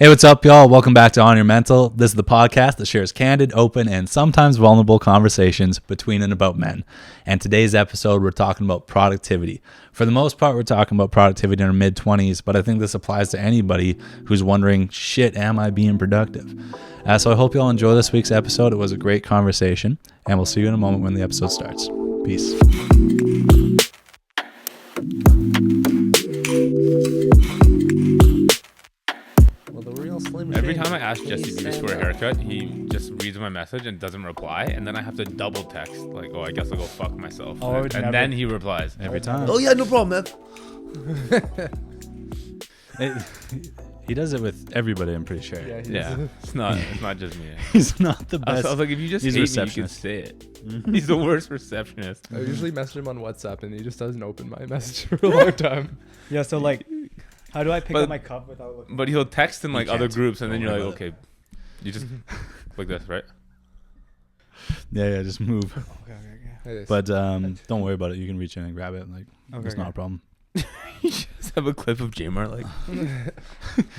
Hey, what's up, y'all? Welcome back to On Your Mental. This is the podcast that shares candid, open, and sometimes vulnerable conversations between and about men. And today's episode, we're talking about productivity. For the most part, we're talking about productivity in our mid-20s, but I think this applies to anybody who's wondering, shit, am I being productive? So I hope y'all enjoy this week's episode. It was a great conversation, and we'll see you in a moment when the episode starts. Peace. Every time I ask Jesse Beavers for a haircut, he just reads my message and doesn't reply, and then I have to double text like, "Oh, I guess I'll go fuck myself." And then he replies Every time. Oh yeah, no problem, man. He does it with everybody, I'm pretty sure. Yeah, it's not just me. He's not the best. I was like, if you just hate me, you can say it. He's the worst receptionist. I usually message him on WhatsApp, and he just doesn't open my message for a long time. Yeah, so like, how do I pick up my cup without looking? But he'll text in like other groups, and then Don't you're worry like, okay, you just like this, right? Yeah, just move. Okay. But don't worry about it. You can reach in and grab it. Like, it's not a problem. You just have a clip of Jaymar like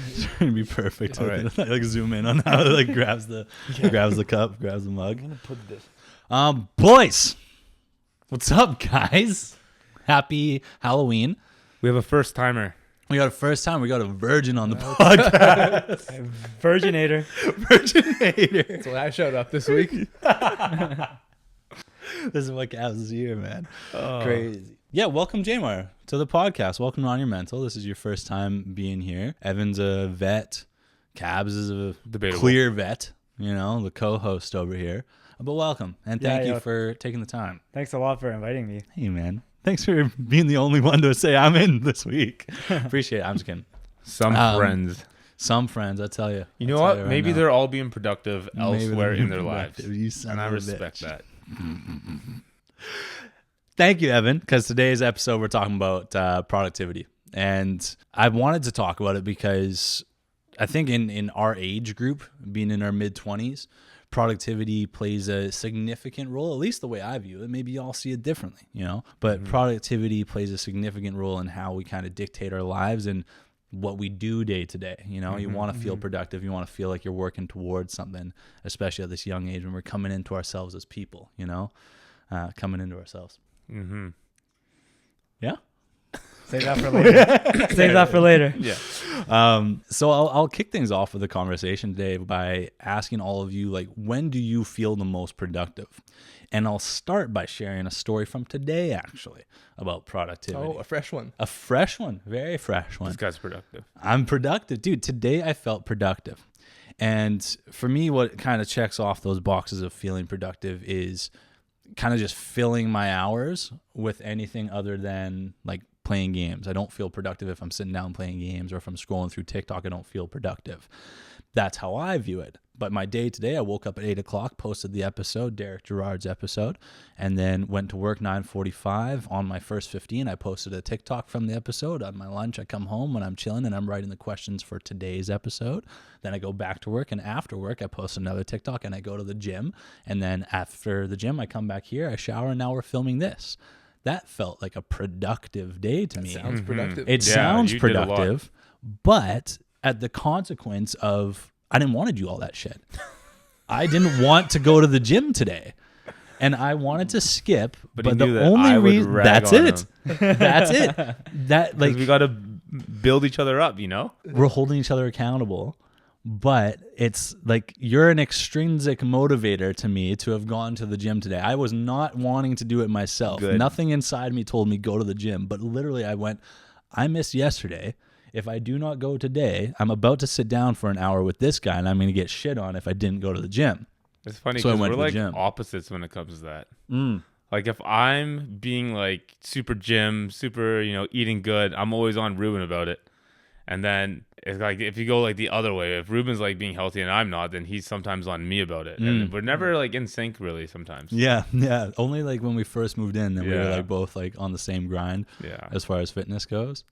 It's gonna be perfect. All right. Like zoom in on how it like grabs the cup, grabs the mug. I'm gonna put this. Boys, what's up, guys? Happy Halloween. we have a first timer. We got a first time. We got a virgin on the podcast. Virginator. Virginator. That's why I showed up this week. This is what Cavs is here, man. Crazy. Yeah, welcome, Jaymar, to the podcast. Welcome to On Your Mental. This is your first time being here. Evan's a vet. Cabs is a Debatable. clear vet, you know, the co-host over here. But welcome, and thank you for taking the time. Thanks a lot for inviting me. Hey, man. Thanks for being the only one to say I'm in this week. Appreciate it. I'm just kidding. Some friends. Some friends, I tell you. You know what? Maybe they're all being productive elsewhere in their lives. And I respect that. Thank you, Evan, because today's episode we're talking about productivity. And I wanted to talk about it because I think in our age group, being in our mid-20s, productivity plays a significant role, at least the way I view it. Maybe y'all see it differently, you know? But productivity plays a significant role in how we kind of dictate our lives and what we do day to day. You know, you want to feel productive. You want to feel like you're working towards something, especially at this young age when we're coming into ourselves as people, you know, coming into ourselves. Mm-hmm. Yeah. Save that for later. Save that for later. Yeah. So I'll kick things off with a conversation today by asking all of you, like, when do you feel the most productive? And I'll start by sharing a story from today, actually, about productivity. Oh, a fresh one. A fresh one. Very fresh one. This guy's productive. I'm productive. Dude, today I felt productive. And for me, what kind of checks off those boxes of feeling productive is kind of just filling my hours with anything other than like playing games. I don't feel productive if I'm sitting down playing games, or if I'm scrolling through TikTok, I don't feel productive. That's how I view it. But my day today, I woke up at 8 o'clock, posted the episode, Derek Gerard's episode, and then went to work 9:45. On my first 15, I posted a TikTok from the episode. On my lunch, I come home when I'm chilling and I'm writing the questions for today's episode. Then I go back to work, and after work, I post another TikTok, and I go to the gym. And then after the gym, I come back here, I shower, and now we're filming this. That felt like a productive day to me. Sounds productive. It sounds productive, but at the consequence of I didn't want to do all that shit. I didn't want to go to the gym today, and I wanted to skip. But the only reason that's it. That's it. That like we got to build each other up, you know. We're holding each other accountable. But it's like you're an extrinsic motivator to me to have gone to the gym today. I was not wanting to do it myself. Good. Nothing inside me told me go to the gym. But literally I went, I missed yesterday. If I do not go today, I'm about to sit down for an hour with this guy, and I'm going to get shit on if I didn't go to the gym. It's funny So I because went we're to the like gym. opposites when it comes to that. Like if I'm being like super gym, super, you know, eating good, I'm always on Reuben about it. And then it's like if you go like the other way, if Reuben's like being healthy and I'm not, then he's sometimes on me about it. And we're never like in sync really sometimes. Yeah. Only like when we first moved in, then we were like both like on the same grind as far as fitness goes.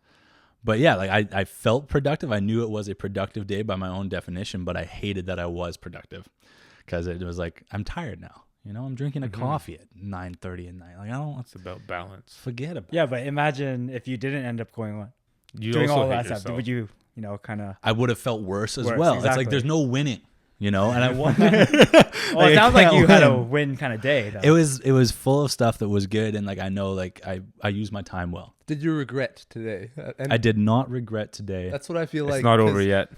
But yeah, like I felt productive. I knew it was a productive day by my own definition, but I hated that I was productive because it was like, I'm tired now. You know, I'm drinking a coffee at 9:30 at night. Like I don't. It's about balance. Forget about. Yeah, but imagine if you didn't end up going on You doing also all hate that yourself. stuff. Would you kind of. I would have felt worse as Worse, well. It's exactly. like there's no winning, and I won. Well, it sounds like you had a win kind of day. Though. It was full of stuff that was good, and like I know like I used my time well. Did you regret today? And I did not regret today. that's what I feel It's like. not over yet.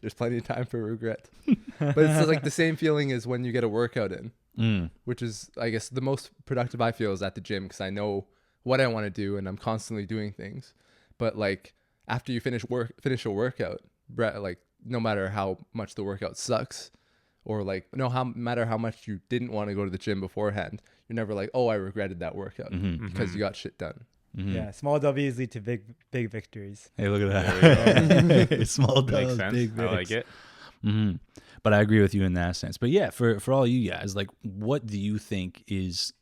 There's plenty of time for regret. But it's like the same feeling as when you get a workout in, which is, I guess, the most productive I feel is at the gym because I know what I want to do and I'm constantly doing things. But like after you finish a workout, like no matter how much the workout sucks, or like no matter how much you didn't want to go to the gym beforehand, you're never like, oh, I regretted that workout because you got shit done. Yeah, small W's lead to big victories. Hey, look at that. Small Makes does, sense. big I like it. But I agree with you in that sense. But yeah, for all you guys, like, what do you think is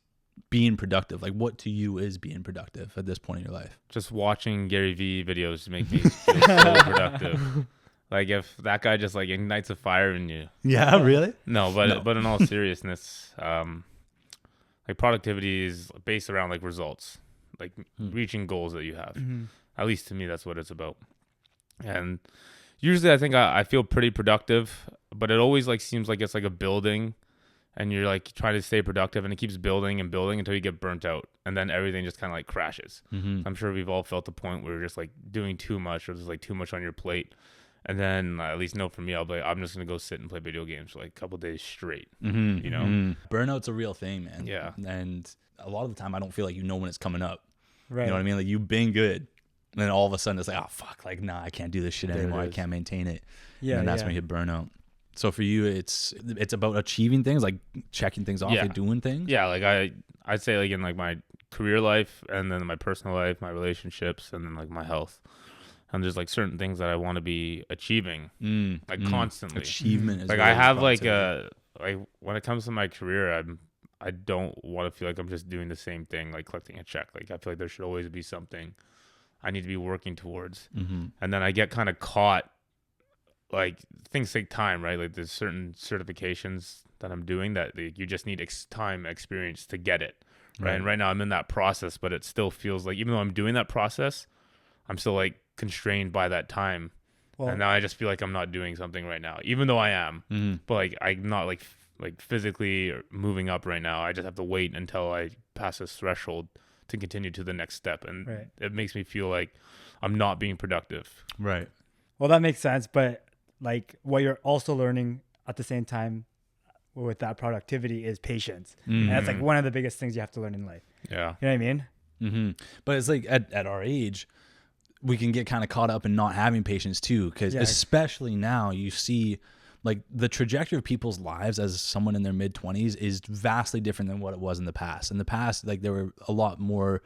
being productive? Like, what to you is being productive at this point in your life? Just watching Gary Vee videos make me feel so productive. Like if that guy just like ignites a fire in you. Yeah, really? No, but in all seriousness, like productivity is based around like results, like reaching goals that you have. At least to me, that's what it's about. And usually I think I feel pretty productive, but it always like seems like it's like a building and you're like trying to stay productive and it keeps building and building until you get burnt out and then everything just kind of like crashes. I'm sure we've all felt the point where you're just like doing too much or there's like too much on your plate. And then at least for me, I'll be like, I'm just going to go sit and play video games for like a couple days straight, you know? Burnout's a real thing, man. Yeah. And a lot of the time I don't feel like you know when it's coming up. Right. You know what I mean? Like you've been good. And then all of a sudden it's like, oh, fuck. Like, nah, I can't do this shit anymore. I can't maintain it. Yeah. And that's when you hit burnout. So for you, it's about achieving things, like checking things off, like doing things. Yeah. Like I'd say like in like my career life and then my personal life, my relationships, and then like my health. And there's like certain things that I want to be achieving, like constantly. Achievement is like really I have like responsibility. like when it comes to my career, I don't want to feel like I'm just doing the same thing, like collecting a check. Like I feel like there should always be something I need to be working towards. And then I get kind of caught. Like things take time, right? Like there's certain certifications that I'm doing that you just need time, experience to get it, right? And right now I'm in that process, but it still feels like even though I'm doing that process, I'm still like constrained by that time. Well, and now I just feel like I'm not doing something right now, even though I am. But like I'm not like physically moving up right now. I just have to wait until I pass this threshold to continue to the next step, and it makes me feel like I'm not being productive. Right. Well, that makes sense, but like what you're also learning at the same time with that productivity is patience, and that's like one of the biggest things you have to learn in life. Yeah, you know what I mean? But it's like at our age, we can get kind of caught up in not having patience too, because especially now you see like the trajectory of people's lives as someone in their mid 20s is vastly different than what it was in the past. In the past, like there were a lot more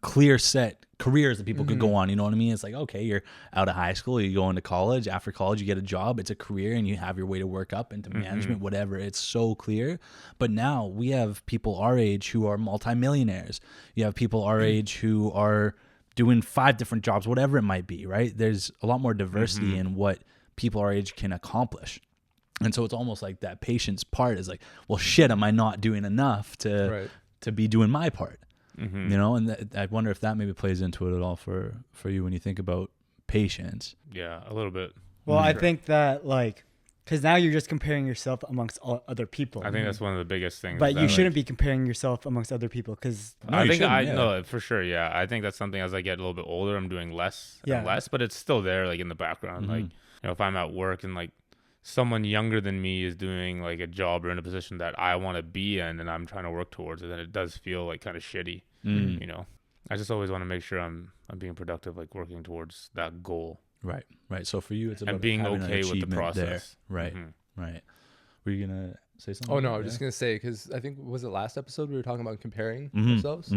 clear set careers that people could go on. You know what I mean? It's like, okay, you're out of high school, you go into college. After college, you get a job. It's a career, and you have your way to work up into management, whatever. It's so clear. But now we have people our age who are multimillionaires. You have people our age who are doing 5 different jobs, whatever it might be, right? There's a lot more diversity in what people our age can accomplish. And so it's almost like that patience part is like, well, shit, am I not doing enough to be doing my part? You know, and I wonder if that maybe plays into it at all for you when you think about patience. Yeah, a little bit. Well, I think that like, because now you're just comparing yourself amongst all other people. I think that's one of the biggest things. But you shouldn't be comparing yourself amongst other people because I think no, for sure. Yeah, I think that's something as I get a little bit older, I'm doing less and less, but it's still there, like in the background. Like, you know, if I'm at work and like someone younger than me is doing like a job or in a position that I want to be in, and I'm trying to work towards it, then it does feel like kind of shitty. You know, I just always want to make sure I'm being productive, like working towards that goal. Right. So for you, it's about and being okay with the process. There. Right. Were you gonna say something? Oh no, I was just gonna say because I think was it last episode we were talking about comparing ourselves.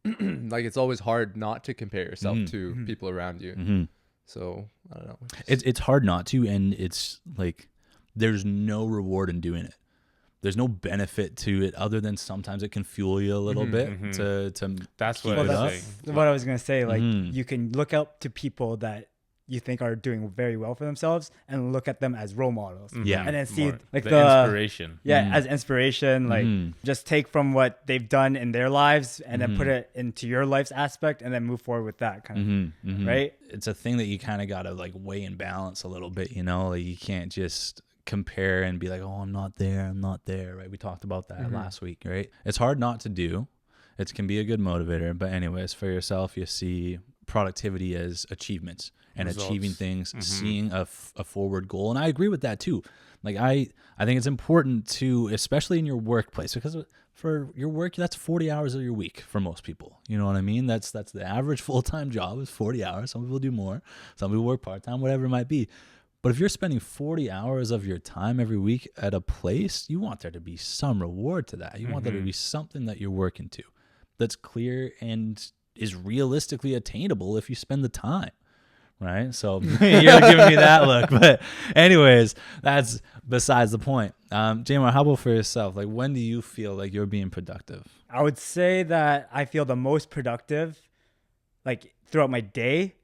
Like it's always hard not to compare yourself to people around you. So I don't know. It's hard not to, and it's like there's no reward in doing it. There's no benefit to it other than sometimes it can fuel you a little bit to that's keep what it up. That's what I was gonna say. Like you can look up to people that you think are doing very well for themselves and look at them as role models. Yeah. And then see More like the the inspiration. Yeah, as inspiration, like just take from what they've done in their lives and then put it into your life's aspect and then move forward with that kind of, right? It's a thing that you kind of got to like weigh and balance a little bit, you know, like you can't just compare and be like, oh, I'm not there, right? We talked about that last week, right? It's hard not to do. It can be a good motivator, but anyways, for yourself, you see productivity as achievements and Results. Achieving things, seeing a forward goal. And I agree with that too. Like I think it's important to, especially in your workplace, because for your work, that's 40 hours of your week for most people. You know what I mean? That's the average full-time job is 40 hours. Some people do more. Some people work part-time, whatever it might be. But if you're spending 40 hours of your time every week at a place, you want there to be some reward to that. You want there to be something that you're working to that's clear and is realistically attainable if you spend the time, right? So you're giving me that look. But anyways, that's besides the point. Jaymar, how about for yourself? Like, when do you feel like you're being productive? I would say that I feel the most productive like throughout my day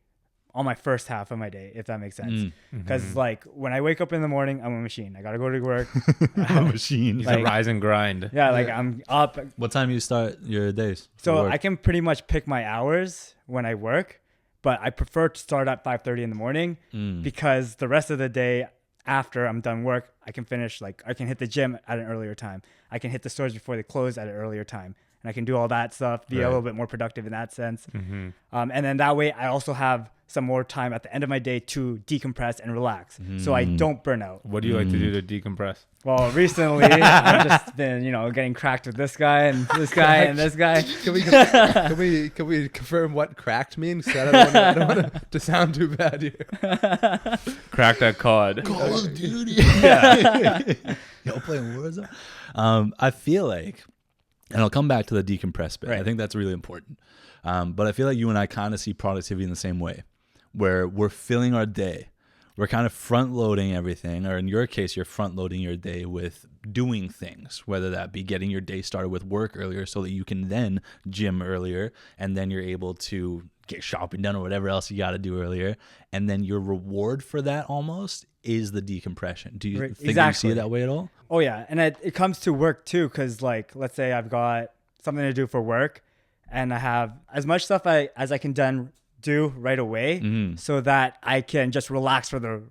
on my first half of my day, if that makes sense. Because like when I wake up in the morning, I'm a machine. I got to go to work. I'm a machine. He's a rise and grind. Yeah, like I'm up. What time do you start your days? So I can pretty much pick my hours when I work, but I prefer to start at 5:30 in the morning because the rest of the day after I'm done work, I can finish, like I can hit the gym at an earlier time. I can hit the stores before they close at an earlier time. And I can do all that stuff, be a little bit more productive in that sense. And then that way I also have some more time at the end of my day to decompress and relax so I don't burn out. What do you like to do to decompress? Well, recently I've just been, getting cracked with this guy and this guy and this guy. Can we confirm what cracked means? 'Cause I don't want it to sound too bad here. Crack that cod. Call of Duty. Yeah. Y'all playing Warzone? I feel like, and I'll come back to the decompress bit. Right. I think that's really important. But I feel like you and I kind of see productivity in the same way, where we're filling our day. We're kind of front loading everything, or in your case, you're front loading your day with doing things, whether that be getting your day started with work earlier so that you can then gym earlier, and then you're able to get shopping done or whatever else you got to do earlier. And then your reward for that almost is the decompression. Do you think you see it that way at all? Oh, yeah. And it comes to work too, because like, let's say I've got something to do for work and I have as much stuff as I can do right away so that I can just relax for the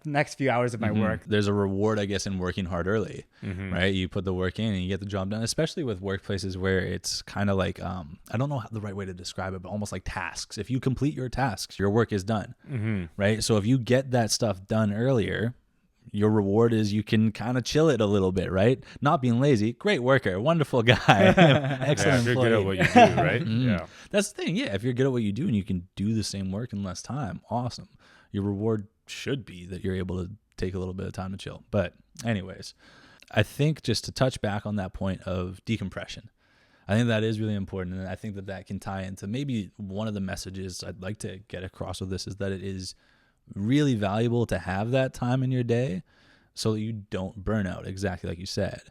next few hours of my work. There's a reward, I guess, in working hard early, right? You put the work in and you get the job done, especially with workplaces where it's kind of like, I don't know the right way to describe it, but almost like tasks. If you complete your tasks, your work is done, right? So if you get that stuff done earlier, your reward is you can kind of chill it a little bit, right? Not being lazy. Great worker, wonderful guy, excellent if you're employee. good at what you do, right? Yeah. That's the thing. Yeah, if you're good at what you do and you can do the same work in less time, awesome. Your reward should be that you're able to take a little bit of time to chill. But anyways, I think just to touch back on that point of decompression, I think that is really important. And I think that can tie into maybe one of the messages I'd like to get across with this is that it is really valuable to have that time in your day so that you don't burn out, exactly like you said,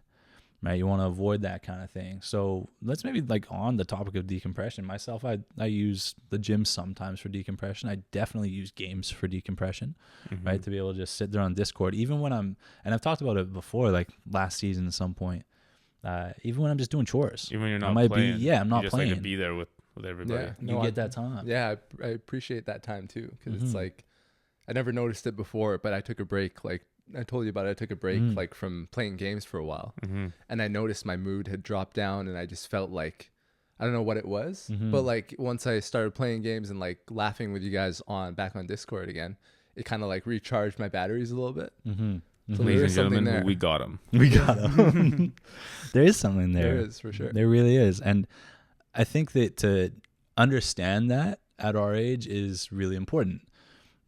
right? You want to avoid that kind of thing. So let's maybe like on the topic of decompression. Myself, I use the gym sometimes for decompression. I definitely use games for decompression, right? To be able to just sit there on Discord, even when and I've talked about it before, like last season at some point, even when I'm just doing chores. Even when you're not playing. I'm not you just playing. like to be there with everybody. Yeah, you get that time. Yeah, I appreciate that time too, because it's like I never noticed it before, but I took a break. Like I told you about it, I took a break like from playing games for a while, and I noticed my mood had dropped down, and I just felt like I don't know what it was, but like once I started playing games and like laughing with you guys back on Discord again, it kind of like recharged my batteries a little bit. So Ladies there and is something gentlemen, there. we got him. We got him. There is something there. There is, for sure. There really is. And I think that to understand that at our age is really important,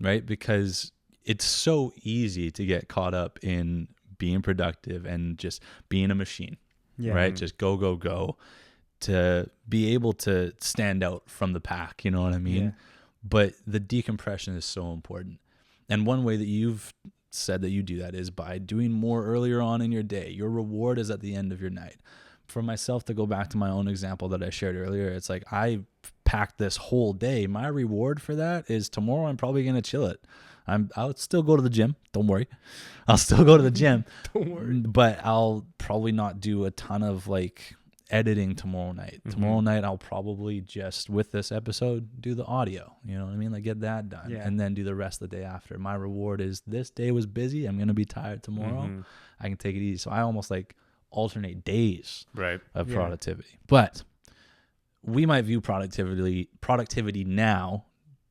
right? Because it's so easy to get caught up in being productive and just being a machine, right? Just go, go, go, to be able to stand out from the pack, you know what I mean? Yeah. But the decompression is so important. And one way that you've said that you do that is by doing more earlier on in your day. Your reward is at the end of your night. For myself, to go back to my own example that I shared earlier, it's like I packed this whole day. My reward for that is tomorrow I'm probably going to chill it. I'll still go to the gym. Don't worry. I'll still go to the gym. Don't worry. But I'll probably not do a ton of like editing tomorrow night. Tomorrow night I'll probably just, with this episode, do the audio. You know what I mean? Like get that done and then do the rest of the day after. My reward is this day was busy. I'm going to be tired tomorrow. I can take it easy. So I almost like alternate days of productivity. But we might view productivity now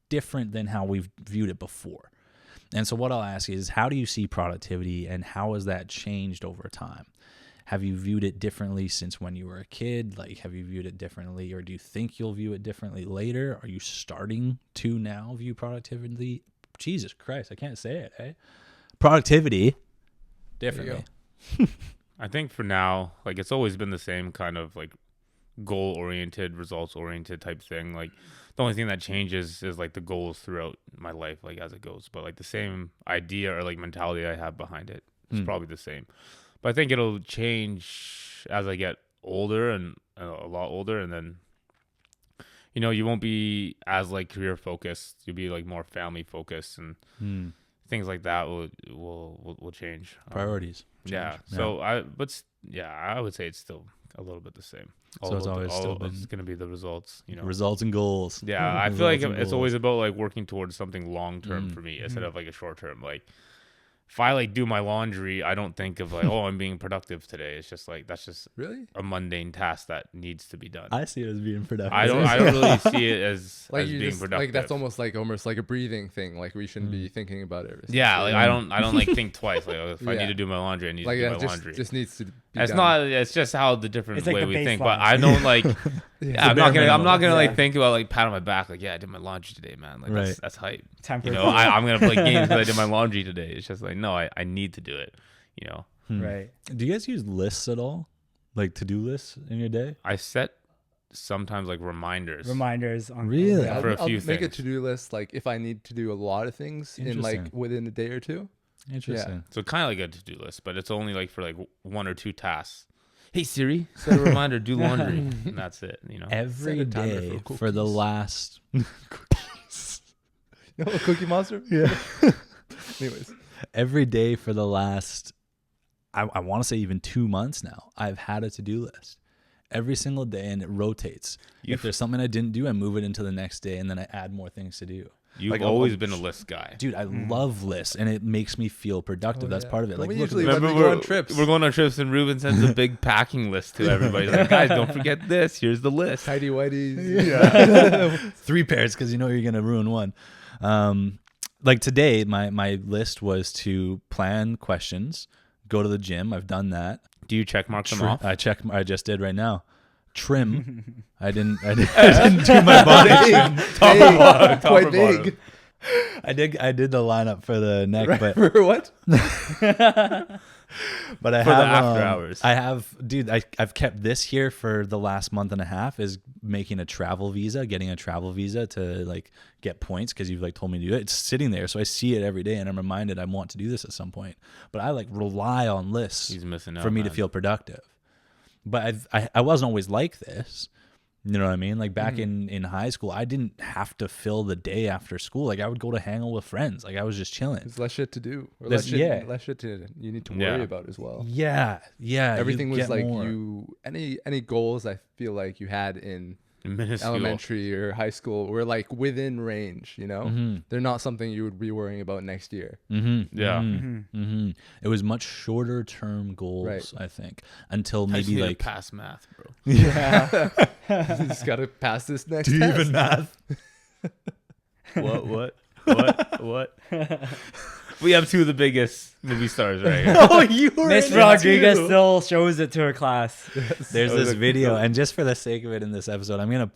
different than how we've viewed it before. And so what I'll ask is, how do you see productivity and how has that changed over time? Have you viewed it differently since when you were a kid? Like, have you viewed it differently, or do you think you'll view it differently later? Are you starting to now view productivity? Jesus Christ, I can't say it, eh? Productivity differently. I think for now, like, it's always been the same kind of like goal-oriented, results-oriented type thing. Like, the only thing that changes is like the goals throughout my life, like as it goes. But like the same idea or like mentality I have behind it is probably the same. But I think it'll change as I get older and a lot older, and then you won't be as like career focused. You'll be like more family focused, and things like that will change. Priorities. Yeah. So I would say it's still a little bit the same. So it's always still been, it's going to be the results, results and goals. Yeah, I feel like it's always about like working towards something long term for me instead of like a short term. Like if I like do my laundry, I don't think of like, oh, I'm being productive today. It's just like that's just really a mundane task that needs to be done. I see it as being productive. I don't really see it as like being productive. Like that's almost like a breathing thing. Like we shouldn't be thinking about it. Yeah, like I don't like think twice. Like if I need to do my laundry, I need to do my laundry. Just needs to be it's done. not. It's just how the different like way the we think. baseline. But I don't like. I'm not gonna like Yeah. think about like pat on my back like, yeah, I did my laundry today, man. Like Right. that's hype. Time for I'm gonna play games because I did my laundry today. It's just like, no, I need to do it. Right. Do you guys use lists at all? Like to-do lists in your day? I set sometimes like reminders. On Really? Yeah, For a I'll few make a things. to-do list like if I need to do a lot of things in like Interesting. within a day or two. Interesting. So kind of like a to-do list, but it's only like for like one or two tasks. Hey Siri, set a reminder, do laundry, and that's it. Every Set a timer day for for the cookies. last You know, a Cookie Monster. Yeah. Anyways, every day for the last I want to say even 2 months now, I've had a to-do list every single day, and it rotates. If there's something I didn't do, I move it into the next day, and then I add more things to do. You've Like, always been a list guy. Dude, I love lists, and it makes me feel productive. That's part of it. Don't Like, we look, usually at when this- we go on trips? We're going on trips, and Reuben sends a big packing list to everybody. He's like, guys, don't forget this. Here's the list. tidy whities. 3 pairs because you're gonna ruin one. Like today, my list was to plan questions, go to the gym. I've done that. Do you check mark them off? I just did right now. Trim. I didn't do my body trim. Quite big. I did the lineup for the neck, Right, but for what? but I For the have after hours. I have, dude. I've kept this here for the last month and a half. Is making a travel visa, getting a travel visa to like get points because you've like told me to do it. It's sitting there, so I see it every day, and I'm reminded I want to do this at some point. But I like rely on lists He's missing out for me to man. feel productive. But I wasn't always like this. You know what I mean? Like back in high school, I didn't have to fill the day after school. Like I would go to hang out with friends. Like I was just chilling. There's less shit to do. Or There's- less shit to you need to worry about as well. Yeah. Everything you was get like more. any goals I feel like you had in Minuscule. elementary or high school were like within range, They're not something you would be worrying about next year. Yeah. It was much shorter term goals, Right. I think, until I just maybe need to like pass math, bro. Yeah. You just gotta pass this next test. math. What? We have two of the biggest movie stars right here. Oh, you were Miss in it Rodriguez too. still shows it to her class. There's this video, and just for the sake of it in this episode, I'm gonna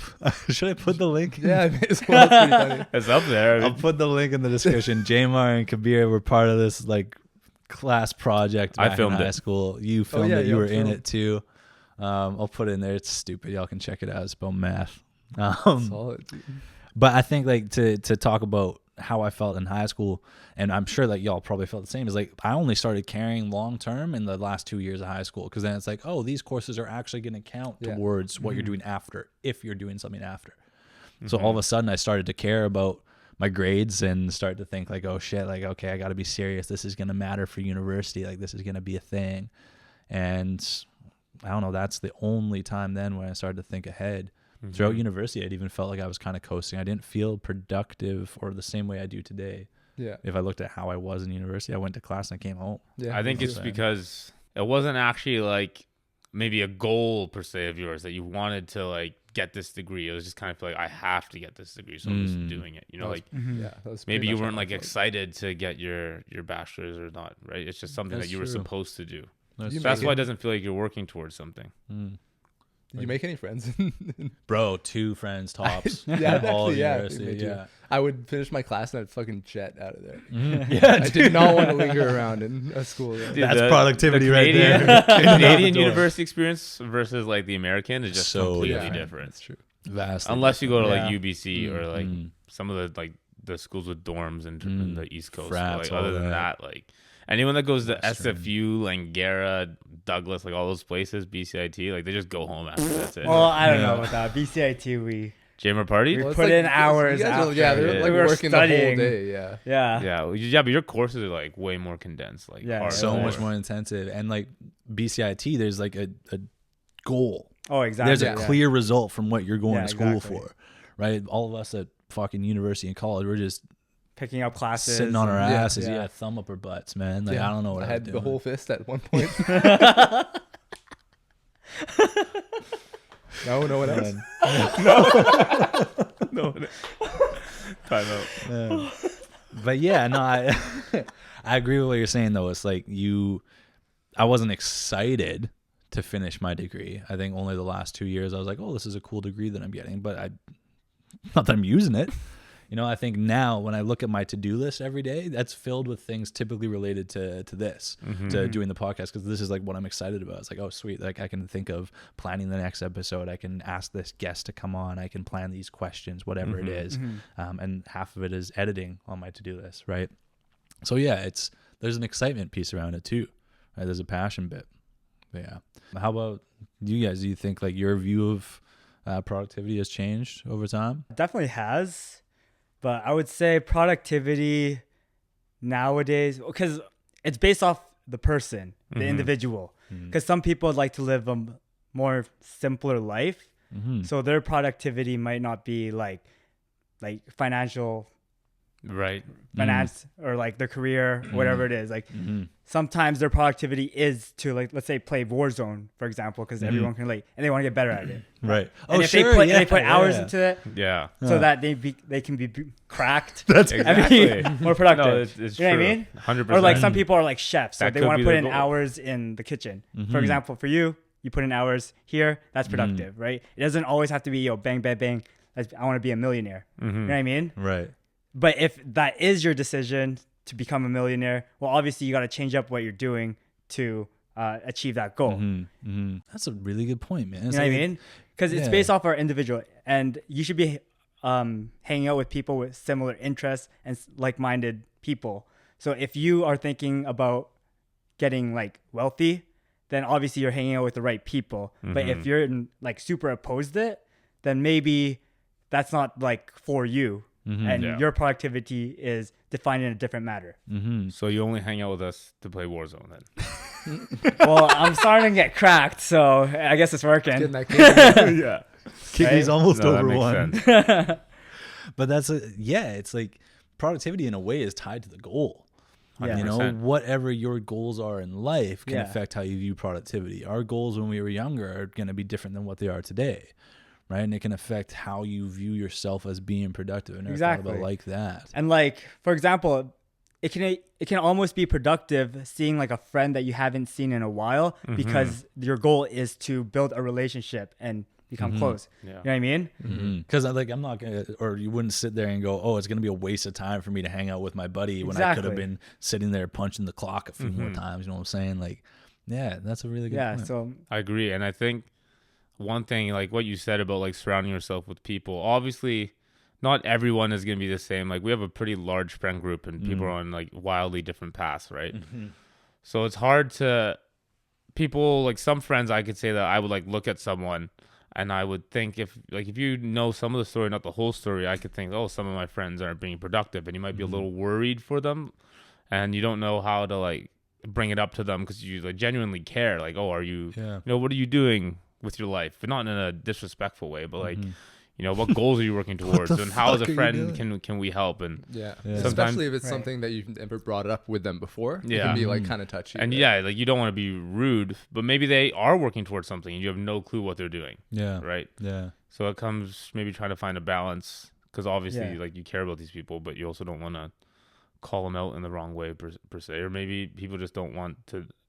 should I put the link? Yeah, I may as well. It's pretty funny. It's up there. I'll put the link in the description. Jaymar and Kabir were part of this like class project I back filmed in high it. school. You filmed yeah, it. You yeah, were in film. it too. I'll put it in there. It's stupid. Y'all can check it out. It's about math. Solid, dude. But I think like to talk about how I felt in high school, and I'm sure like y'all probably felt the same, is like I only started caring long term in the last 2 years of high school, because then it's like, oh, these courses are actually going to count Yeah. towards what you're doing after, if you're doing something after. So all of a sudden I started to care about my grades and start to think like, oh shit, like, okay, I got to be serious. This is going to matter for university. Like, this is going to be a thing. And I don't know, that's the only time then when I started to think ahead. Throughout university, it even felt like I was kind of coasting. I didn't feel productive or the same way I do today. Yeah. If I looked at how I was in university, I went to class and I came home. Yeah. I think it's because it wasn't actually like maybe a goal per se of yours that you wanted to like get this degree. It was just kind of like, I have to get this degree, so I'm just doing it. You know, like yeah, that was maybe pretty you much weren't how I like felt. excited to get your bachelor's or not, right? It's just something That's that you were true. supposed to do. You That's make why it it- doesn't feel like you're working towards something. Did you make any friends? Bro, 2 friends tops. Yeah, all actually, yeah, university, me too. yeah. I would finish my class and I'd fucking jet out of there. Yeah, I did not want to linger around in a school. Dude, That's productivity right Canadian, there. the Canadian Door. university experience versus like the American is just So completely different. different. That's true. Vastly Unless you go to Yeah. like UBC or like some of the like the schools with dorms in the East Coast. But, Frats, like, all other than that. that, like anyone that goes to Western. SFU, Langara, Douglas, like all those places, BCIT, like they just go home after. That's it. Well, I don't Yeah. know about that. BCIT, we Jaymar party. We Well, it's put like in you guys- hours you guys are- after. yeah, they're Yeah. like We were working the whole studying. day. Yeah. Yeah, but your courses are like way more condensed. Like Yeah, hardcore. So much more intensive. And like BCIT, there's like a goal. Oh, exactly. There's a yeah. clear result from what you're going Yeah, to school exactly. for, right? All of us at fucking university and college, we're just Picking up classes. sitting on our and- asses. yeah. Yeah, thumb up our butts, man. Like, Yeah. I don't know what I I had was the doing. whole fist at one point. No one else. No. Time out. Yeah. But yeah, no, I I agree with what you're saying though. It's like I wasn't excited to finish my degree. I think only the last 2 years I was like, oh, this is a cool degree that I'm getting, but not that I'm using it. You know, I think now when I look at my to-do list every day, that's filled with things typically related to this, to doing the podcast, because this is like what I'm excited about. It's like, oh, sweet. Like I can think of planning the next episode. I can ask this guest to come on. I can plan these questions, whatever it is. And half of it is editing on my to-do list, right? So yeah, there's an excitement piece around it too, right? There's a passion bit. But yeah. How about you guys? Do you think like your view of productivity has changed over time? Definitely has. But I would say productivity nowadays, because it's based off the person, the individual. Because some people like to live a more simpler life. So their productivity might not be like financial Right. finance or like their career, whatever it is. Like sometimes their productivity is to like, let's say play Warzone, for example, because everyone can like, and they want to get better at it. Right. And if they put hours into it Yeah. so that they can be cracked. That's Exactly. I mean, more productive. No, it's you know true. what I mean? 100%. Or like some people are like chefs, so That they could want be to put their in goal. hours in the kitchen. For example, for you put in hours here, that's productive, right? It doesn't always have to be, bang, bang, bang. I want to be a millionaire. You know what I mean? right. But if that is your decision to become a millionaire, well, obviously you got to change up what you're doing to achieve that goal. That's a really good point, man. You know what I mean? Because it's Yeah. based off our individual, and you should be hanging out with people with similar interests and like-minded people. So if you are thinking about getting like wealthy, then obviously you're hanging out with the right people. But if you're like super opposed to it, then maybe that's not like for you. And Yeah. your productivity is defined in a different matter. So you only hang out with us to play Warzone then? Well, I'm starting to get cracked, so I guess it's working. Getting that game. Yeah. Kicky's almost No, that over makes one. sense. But it's like productivity in a way is tied to the goal. Yeah. You know, 100%. whatever your goals are in life can Yeah. affect how you view productivity. Our goals when we were younger are going to be different than what they are today, right? And it can affect how you view yourself as being productive. And Exactly. about like that. And like, for example, it can almost be productive seeing like a friend that you haven't seen in a while because your goal is to build a relationship and become close. Yeah. You know what I mean? Because I'm not gonna, or you wouldn't sit there and go, oh, it's gonna be a waste of time for me to hang out with my buddy when I could have Exactly. been sitting there punching the clock a few more times. You know what I'm saying? Like, yeah, that's a really good Yeah. point. So I agree. And I think one thing, like what you said about like surrounding yourself with people, obviously not everyone is going to be the same. Like we have a pretty large friend group and people are on like wildly different paths, right? So it's hard to people like some friends I could say that I would like look at someone And I would think if you know some of the story, not the whole story, I could think, oh, some of my friends aren't being productive, and you might be a little worried for them, and you don't know how to like bring it up to them because you like genuinely care. Like, oh, are you, you know, what are you doing with your life? But not in a disrespectful way, but like, you know, what goals are you working towards, and how as a friend can we help? And especially if it's something that you've never brought up with them before, it can be like kind of touchy. And like you don't want to be rude, but maybe they are working towards something and you have no clue what they're doing. Right. So it comes maybe trying to find a balance, because obviously like you care about these people, but you also don't want to call them out in the wrong way per se, or maybe people just don't want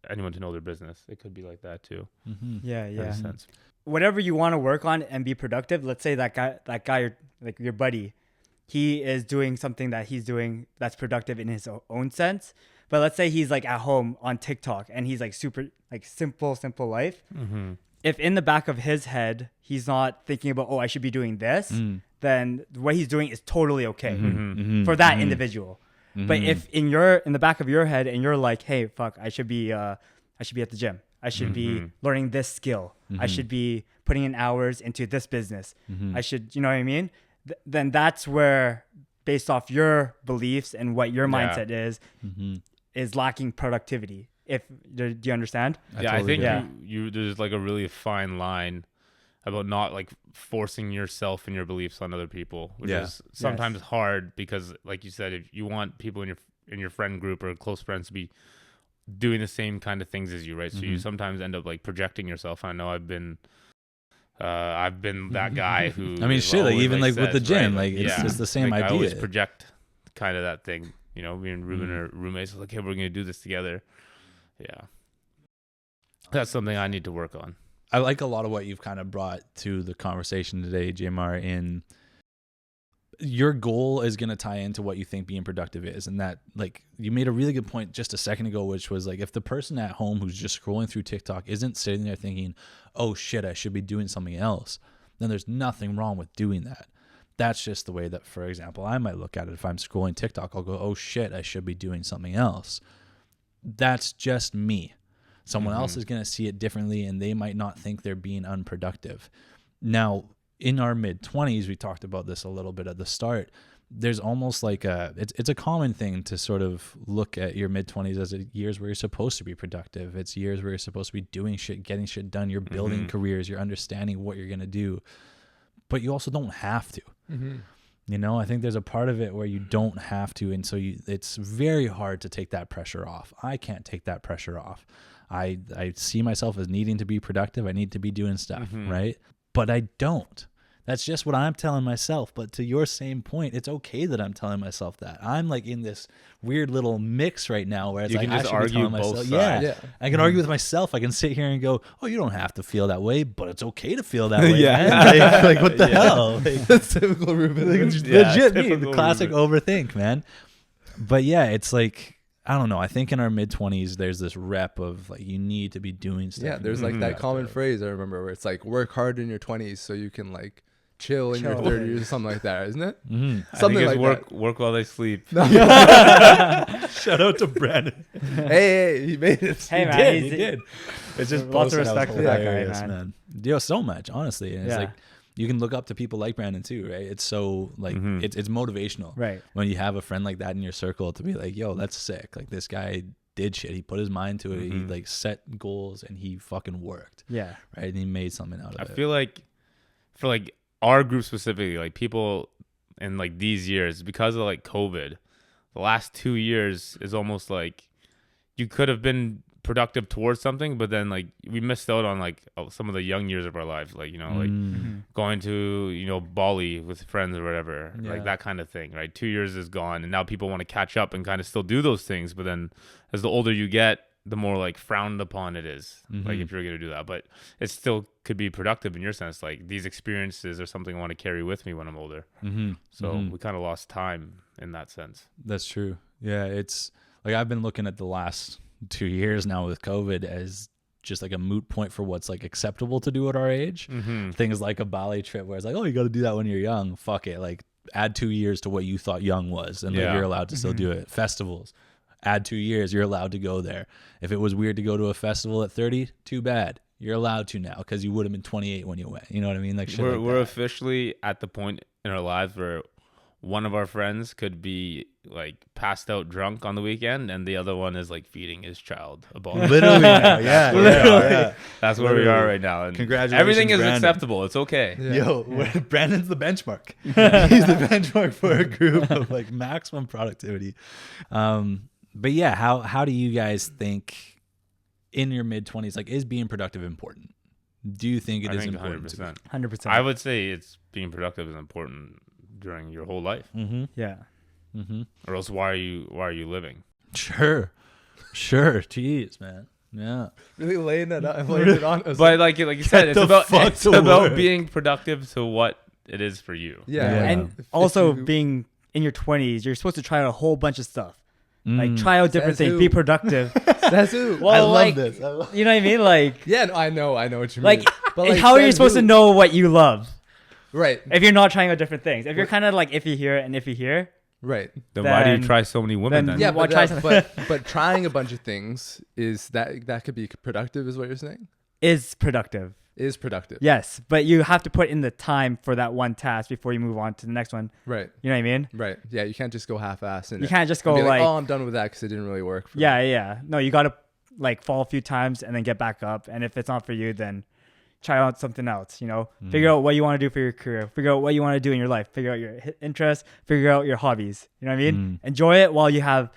anyone to know their business. It could be like that too. In a sense. Whatever you want to work on and be productive, let's say that guy, like your buddy, he is doing something that he's doing that's productive in his own sense. But let's say he's like at home on TikTok and he's like super like simple life. If in the back of his head, he's not thinking about, oh, I should be doing this, then what he's doing is totally okay for that individual. But if in the back of your head and you're like, hey, fuck, I should be at the gym. I should be learning this skill. I should be putting in hours into this business. I should, you know what I mean? Then that's where, based off your beliefs and what your mindset is lacking productivity. Do you understand? I think you there's like a really fine line about not like forcing yourself and your beliefs on other people, which is sometimes hard, because like you said, if you want people in your friend group or close friends to be doing the same kind of things as you, right? So you sometimes end up like projecting yourself. I know I've been that guy who I mean, shit, like even like with the gym, right? like it's just the same like, idea. I always project kind of that thing, you know, me and Reuben are roommates, like, hey, we're gonna do this together. That's something I need to work on. I like a lot of what you've kind of brought to the conversation today, Jaymar, in your goal is going to tie into what you think being productive is. And that, like, you made a really good point just a second ago, which was like, if the person at home who's just scrolling through TikTok isn't sitting there thinking, oh shit, I should be doing something else, then there's nothing wrong with doing that. That's just the way that, for example, I might look at it. If I'm scrolling TikTok, I'll go, oh shit, I should be doing something else. That's just me. Someone else is going to see it differently, and they might not think they're being unproductive. Now, in our mid-20s, we talked about this a little bit at the start. There's almost like it's a common thing to sort of look at your mid-20s as years where you're supposed to be productive. It's years where you're supposed to be doing shit, getting shit done. You're building careers. You're understanding what you're going to do. But you also don't have to. You know, I think there's a part of it where you don't have to. And so it's very hard to take that pressure off. I can't take that pressure off. I see myself as needing to be productive. I need to be doing stuff, right? But I don't. That's just what I'm telling myself. But to your same point, it's okay that I'm telling myself that. I'm like in this weird little mix right now where it's you like can just argue both sides. I can argue with myself. I can sit here and go, oh, you don't have to feel that way, but it's okay to feel that way. Like what the hell? Like, that's typical Reuben. Legit me, the classic overthink, man. But yeah, it's like, I don't know. I think in our mid-20s, there's this rep of like, you need to be doing stuff. Yeah, there's like that common phrase I remember where it's like, work hard in your 20s so you can like chill in your 30s or something like that, isn't it? Something like that. Work while they sleep. Shout out to Brandon. Hey, he made it. Hey, man, He did. It's just lots of respect for that guy, man. Yo, so much, honestly. And it's like, you can look up to people like Brandon too, right? It's so like it's motivational, right? When you have a friend like that in your circle to be like, yo, that's sick. Like this guy did shit. He put his mind to it. He like set goals and he fucking worked. Yeah. Right. And he made something out of it. I feel like for like our group specifically, like people in like these years, because of like COVID, the last 2 years is almost like you could have been productive towards something, but then like we missed out on like some of the young years of our lives, like, you know, like going to, you know, Bali with friends or whatever, like that kind of thing, right? 2 years is gone, and now people want to catch up and kind of still do those things, but then as the older you get, the more like frowned upon it is, like if you're gonna do that. But it still could be productive in your sense, like these experiences are something I want to carry with me when I'm older. So we kind of lost time in that sense. That's true. Yeah, it's like I've been looking at the last 2 years now with COVID as just like a moot point for what's like acceptable to do at our age. Things like a Bali trip where it's like, oh, you got to do that when you're young. Fuck it. Like add 2 years to what you thought young was, and like, you're allowed to still do it. Festivals, add 2 years, you're allowed to go there. If it was weird to go to a festival at 30, too bad. You're allowed to now because you would have been 28 when you went. You know what I mean? Like shit like We're that. officially at the point in our lives where one of our friends could be like passed out drunk on the weekend, and the other one is like feeding his child a ball. Literally, yeah. That's where we are right now. And Congratulations, everything is Brandon. acceptable. It's okay. Yeah. Yo, Brandon's the benchmark. He's the benchmark for a group of like maximum productivity. But yeah, how do you guys think in your mid 20s, like, is being productive important? Do you think it is important? 100%. 100%. I would say it's being productive is important during your whole life, Yeah. or else why are you living? Sure. Jeez, man. Yeah. Really laying it on us. But like you said, it's the about fuck to about work. being productive to what it is for you. yeah. Yeah. And If also you- being in your 20s, you're supposed to try out a whole bunch of stuff. Like Mm. try out different Says things, who? be productive. That's who. Well, I love like, this. You know what I mean? Like, Yeah, no, I know what you mean. like, But, like, how are you says supposed to who? know what you love Right, if you're not trying out different things? If you're kind of like iffy here and iffy here, right. Then why do you Then- try so many women then? then- Yeah, Well, but, try something. but trying a bunch of things is that could be productive, is what you're saying? is productive. Is productive. Yes, but you have to put in the time for that one task before you move on to the next one. Right, You know what I mean? right. Yeah, you can't just go half-ass in You it. can't just And go be like, oh, I'm done with that because it didn't really work. For me. yeah. No, you got to like fall a few times and then get back up. And if it's not for you, then try out something else, you know, figure out what you want to do for your career, figure out what you want to do in your life, figure out your interests, figure out your hobbies, you know what I mean? Enjoy it while you have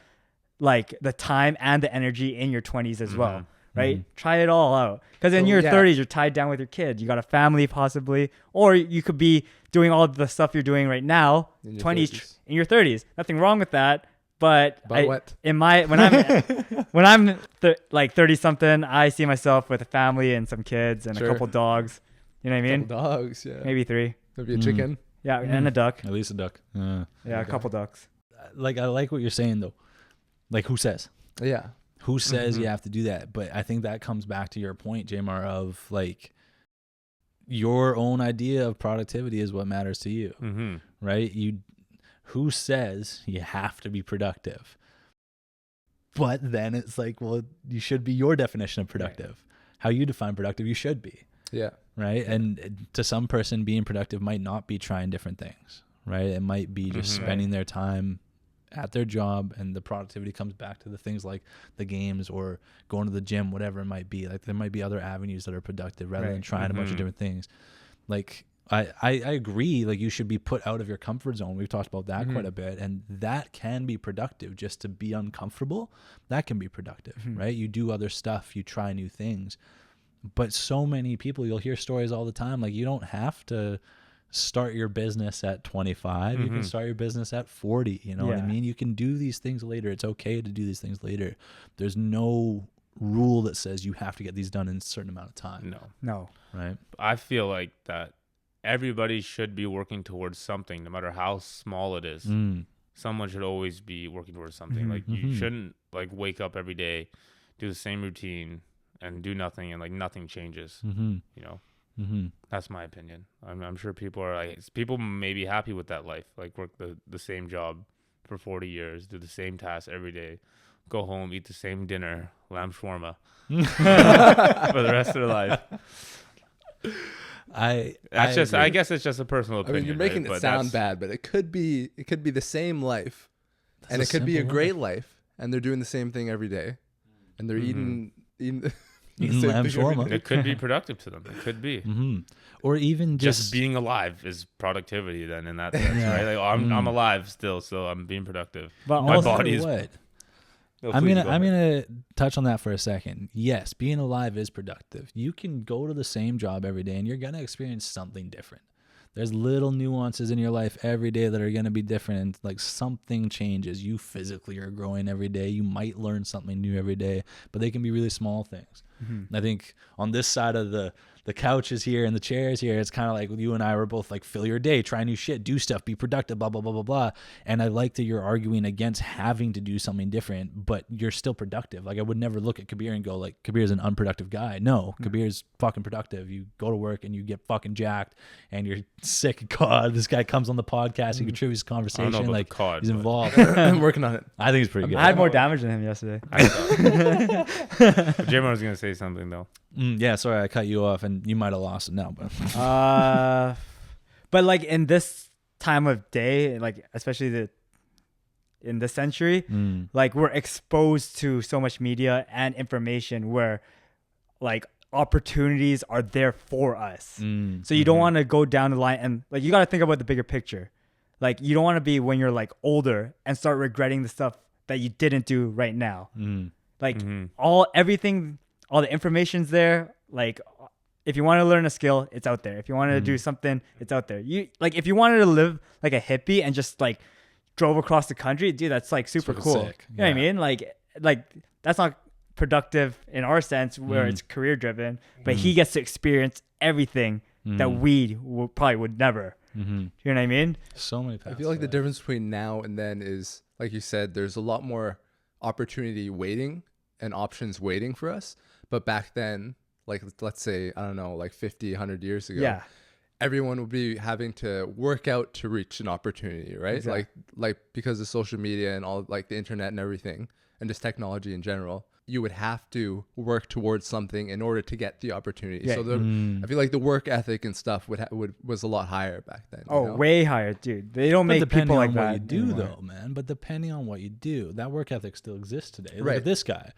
like the time and the energy in your 20s as well, right? Try it all out. Because in So, your yeah. 30s, you're tied down with your kid. You got a family possibly, or you could be doing all the stuff you're doing right now, In your 20s, 30s. in your 30s. Nothing wrong with that. But What? when I'm like 30 something, I see myself with a family and some kids and Sure. a couple dogs. You know what I mean? Couple dogs, yeah. Maybe 3. Maybe a chicken. Yeah, and a duck. At least a duck. Yeah, a Okay. couple ducks. Like, I like what you're saying though. Like, who says? Yeah. Who says you have to do that? But I think that comes back to your point, Jaymar, of like your own idea of productivity is what matters to you, Mm-hmm. right? Who says you have to be productive? But then it's like, well, you should be your definition of productive. How you define productive, you should be, Yeah. right? And to some person, being productive might not be trying different things, right? It might be just spending their time at their job, and the productivity comes back to the things like the games or going to the gym, whatever it might be. Like, there might be other avenues that are productive rather than trying a bunch of different things. Like, I agree, like, you should be put out of your comfort zone. We've talked about that quite a bit, and that can be productive. Just to be uncomfortable, that can be productive, right? You do other stuff, you try new things. But so many people, you'll hear stories all the time, like, you don't have to start your business at 25. You can start your business at 40. You know what I Yeah. mean? You can do these things later. It's okay to do these things later. There's no rule that says you have to get these done in a certain amount of time. No. Right? I feel like that everybody should be working towards something, no matter how small it is. Someone should always be working towards something. Like, you shouldn't like wake up every day, do the same routine, and do nothing, and like nothing changes. You know, that's my opinion. I'm sure people are like, people may be happy with that life, like work the same job for 40 years, do the same tasks every day, go home, eat the same dinner, lamb shawarma for the rest of their life. I guess it's just a personal I opinion. mean, you're making right? it sound bad, but it could be the same life, and a it could be a simple great life, and they're doing the same thing every day, and they're eating the Eating same lamb thing every shawarma. day. It could be productive to them. It could be. or even Just being alive is productivity then, in that sense, Yeah. right? Like, oh, I'm alive still, so I'm being productive. But My also, body is. what? No, I'm please gonna go I'm ahead. gonna touch on that for a second. Yes, being alive is productive. You can go to the same job every day and you're gonna experience something different. There's little nuances in your life every day that are gonna be different, and like something changes. You physically are growing every day. You might learn something new every day, but they can be really small things. I think on this side of the the couch is here and the chair is here. It's kind of like you and I were both like, fill your day, try new shit, do stuff, be productive, blah, blah, blah, blah, blah. And I like that you're arguing against having to do something different, but you're still productive. Like I would never look at Kabir and go like, Kabir's an unproductive guy. No, Kabir's fucking productive. You go to work and you get fucking jacked and you're sick. God, this guy comes on the podcast, he contributes to I don't know conversation. about Like the COD, he's but- involved. I'm working on it. I think he's pretty good. I had more damage than him yesterday. Jaymar was gonna say something though. Yeah, sorry, I cut you off and you might have lost it now, but But like in this time of day, like especially in this century, like we're exposed to so much media and information where like opportunities are there for us. So you don't want to go down the line and like you got to think about the bigger picture. Like you don't want to be when you're like older and start regretting the stuff that you didn't do right now. Like everything, all the information's there. Like if you want to learn a skill, it's out there. If you wanted to do something, it's out there. You like if you wanted to live like a hippie and just like drove across the country, dude, that's like super cool. sick. You know what I mean? Like that's not productive in our sense where it's career driven, but he gets to experience everything that we probably would never. You know what I mean? so many I feel like the difference between now and then is, like you said, there's a lot more opportunity waiting and options waiting for us. But back then, like let's say, I don't know, like 50, 100 years ago, Yeah. everyone would be having to work out to reach an opportunity, right? Exactly. Like because of social media and all like the internet and everything and just technology in general, you would have to work towards something in order to get the opportunity. Yeah. So I feel like the work ethic and stuff was a lot higher back then. Oh, you know? way higher, dude. They don't But make depending people like on that what you do, anymore. though, man. But depending on what you do, that work ethic still exists today. Look Right. at this guy.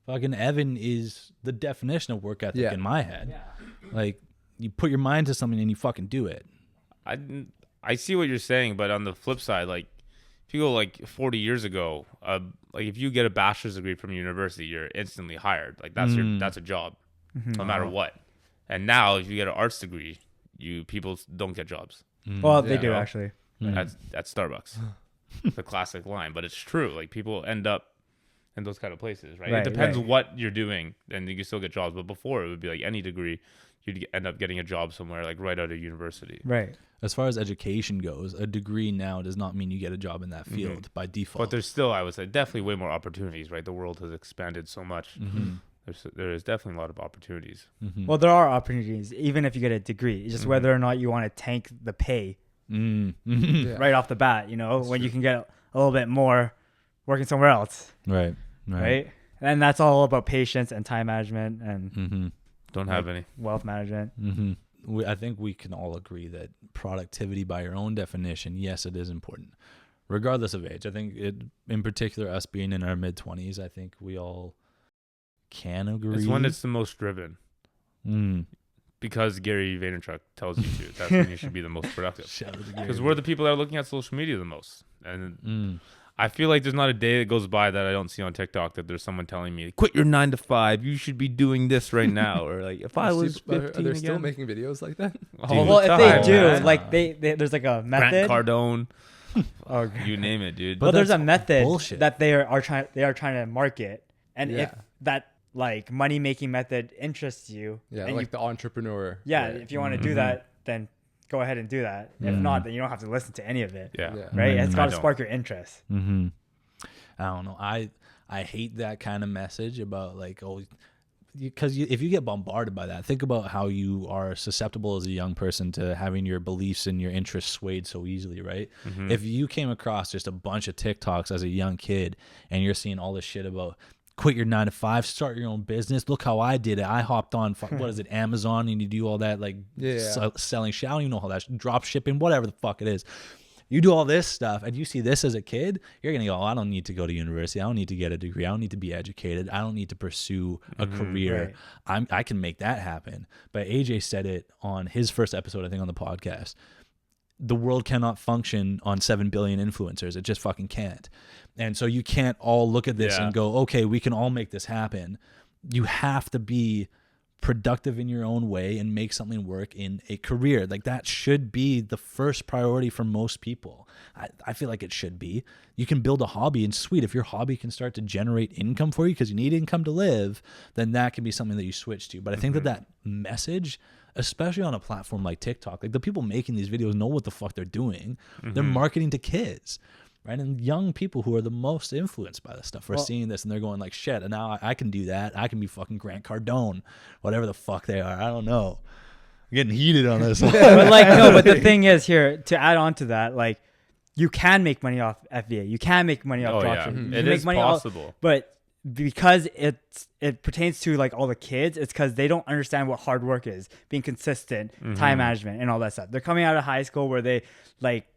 Fucking Evan is the definition of work ethic Yeah. in my head. Like, you put your mind to something and you fucking do it. I see what you're saying, but on the flip side, like if you go like 40 years ago, like if you get a bachelor's degree from university, you're instantly hired. Like that's a job, no matter what. And now, if you get an arts degree, people don't get jobs. Well, they Yeah. do actually. At Starbucks, the classic line, but it's true. Like people end up in those kind of places, right? Right, It depends right. what you're doing, and you can still get jobs. But before, it would be like any degree, you'd end up getting a job somewhere, like right out of university. Right. As far as education goes, a degree now does not mean you get a job in that field by default. But there's still, I would say, definitely way more opportunities, right? The world has expanded so much. There is definitely a lot of opportunities. Well, there are opportunities, even if you get a degree. It's just whether or not you want to tank the pay Yeah. right off the bat, you know, when you can get a little bit more working somewhere else, Right. right? And that's all about patience and time management and Don't have any. wealth management. I think we can all agree that productivity, by your own definition, yes, it is important, regardless of age. I think in particular, us being in our mid-20s, I think we all can agree. It's when it's the most driven. Because Gary Vaynerchuk tells you to. That's when you should be the most productive. Shout out to Gary. Because we're the people that are looking at social media the most. And I feel like there's not a day that goes by that I don't see on TikTok that there's someone telling me, quit your 9 to 5. You should be doing this right now. Or like, if I was 15 Are they still again. making videos like that? All Well, the if they time, do, man. like they there's like a method. Grant Cardone. Oh, You name it, dude. well, there's a that's method bullshit. that they are trying to market, and if Yeah. that like money making method interests you, Yeah, and like you, the entrepreneur. yeah, way. if you want to do that, then go ahead and do that. If not, then you don't have to listen to any of it. Yeah. Yeah. Right? It's got I to don't. spark your interest. I don't know. I hate that kind of message about like, oh, because if you get bombarded by that, think about how you are susceptible as a young person to having your beliefs and your interests swayed so easily, right? If you came across just a bunch of TikToks as a young kid and you're seeing all this shit about quit your 9 to 5, start your own business. Look how I did it. I hopped on, what is it, Amazon, and you do all that, like selling shit. I don't even know how that's drop shipping, whatever the fuck it is. You do all this stuff and you see this as a kid, you're going to go, oh, I don't need to go to university. I don't need to get a degree. I don't need to be educated. I don't need to pursue a career. I can make that happen. But AJ said it on his first episode, I think, on the podcast. The world cannot function on 7 billion influencers. It just fucking can't. And so you can't all look at this and go, okay, we can all make this happen. You have to be productive in your own way and make something work in a career. Like that should be the first priority for most people. I feel like it should be. You can build a hobby and sweet, if your hobby can start to generate income for you because you need income to live, then that can be something that you switch to. But I think that message especially on a platform like TikTok. Like the people making these videos know what the fuck they're doing. Mm-hmm. They're marketing to kids, right? And young people who are the most influenced by this stuff are seeing this and they're going like, shit, and now I can do that. I can be fucking Grant Cardone, whatever the fuck they are. I don't know. I'm getting heated on this. But like, no, but the thing is here, to add on to that, like, you can make money off FBA. You can make money off dropshipping. It is possible. But because it pertains to like all the kids, it's because they don't understand what hard work is, being consistent, time management, and all that stuff. They're coming out of high school where they like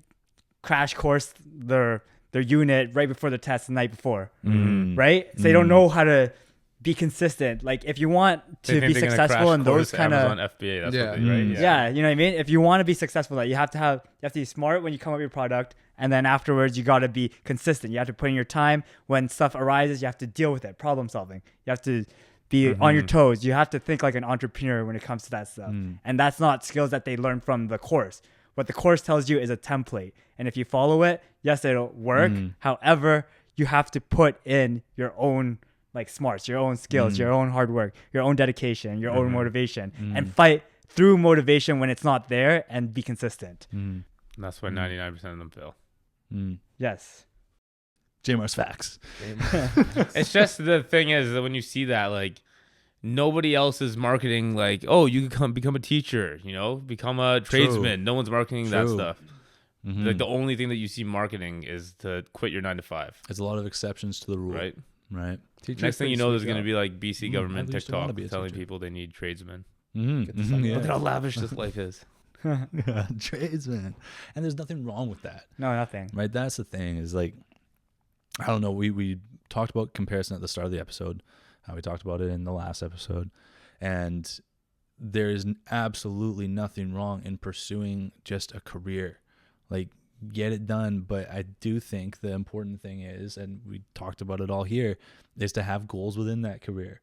crash course their unit right before the test the night before, right? So they don't know how to be consistent. Like if you want to be successful in those kind of FBA, that's what they, right? Yeah, you know what I mean? If you want to be successful, that you have to be smart when you come up with your product, and then afterwards you got to be consistent. You have to put in your time. When stuff arises, you have to deal with it. Problem solving. You have to be on your toes. You have to think like an entrepreneur when it comes to that stuff. And that's not skills that they learn from the course. What the course tells you is a template, and if you follow it, yes, it'll work. However, you have to put in your own like smarts, your own skills, your own hard work, your own dedication, your own motivation, and fight through motivation when it's not there, and be consistent. And that's why 99% of them fail. Yes. Jaymar's facts. It's just the thing is that when you see that, like, nobody else is marketing like, oh, you can become a teacher, you know, become a tradesman. No one's marketing that stuff. Like the only thing that you see marketing is to quit your 9 to 5. There's a lot of exceptions to the rule. Right. Next thing you know, there's going to be like BC government TikTok telling people they need tradesmen. Look at how lavish this life is. Tradesman. And there's nothing wrong with that. No, nothing. Right. That's the thing is like, I don't know. We talked about comparison at the start of the episode. We talked about it in the last episode. And there's absolutely nothing wrong in pursuing just a career. Like, get it done. But I do think the important thing is, and we talked about it all here, is to have goals within that career.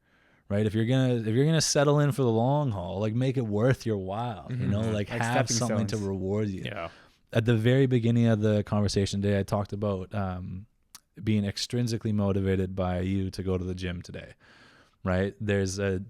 Right? If you're gonna settle in for the long haul, like make it worth your while. You know, like have something to reward you. Yeah. At the very beginning of the conversation today, I talked about being extrinsically motivated by you to go to the gym today. Right? There's a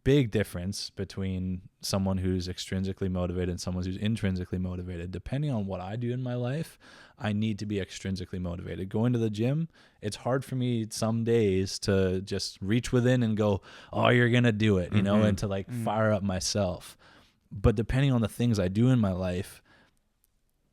big difference between someone who's extrinsically motivated and someone who's intrinsically motivated. Depending on what I do in my life, I need to be extrinsically motivated. Going to the gym, it's hard for me some days to just reach within and go, oh, you're going to do it, you know, and to like fire up myself. But depending on the things I do in my life,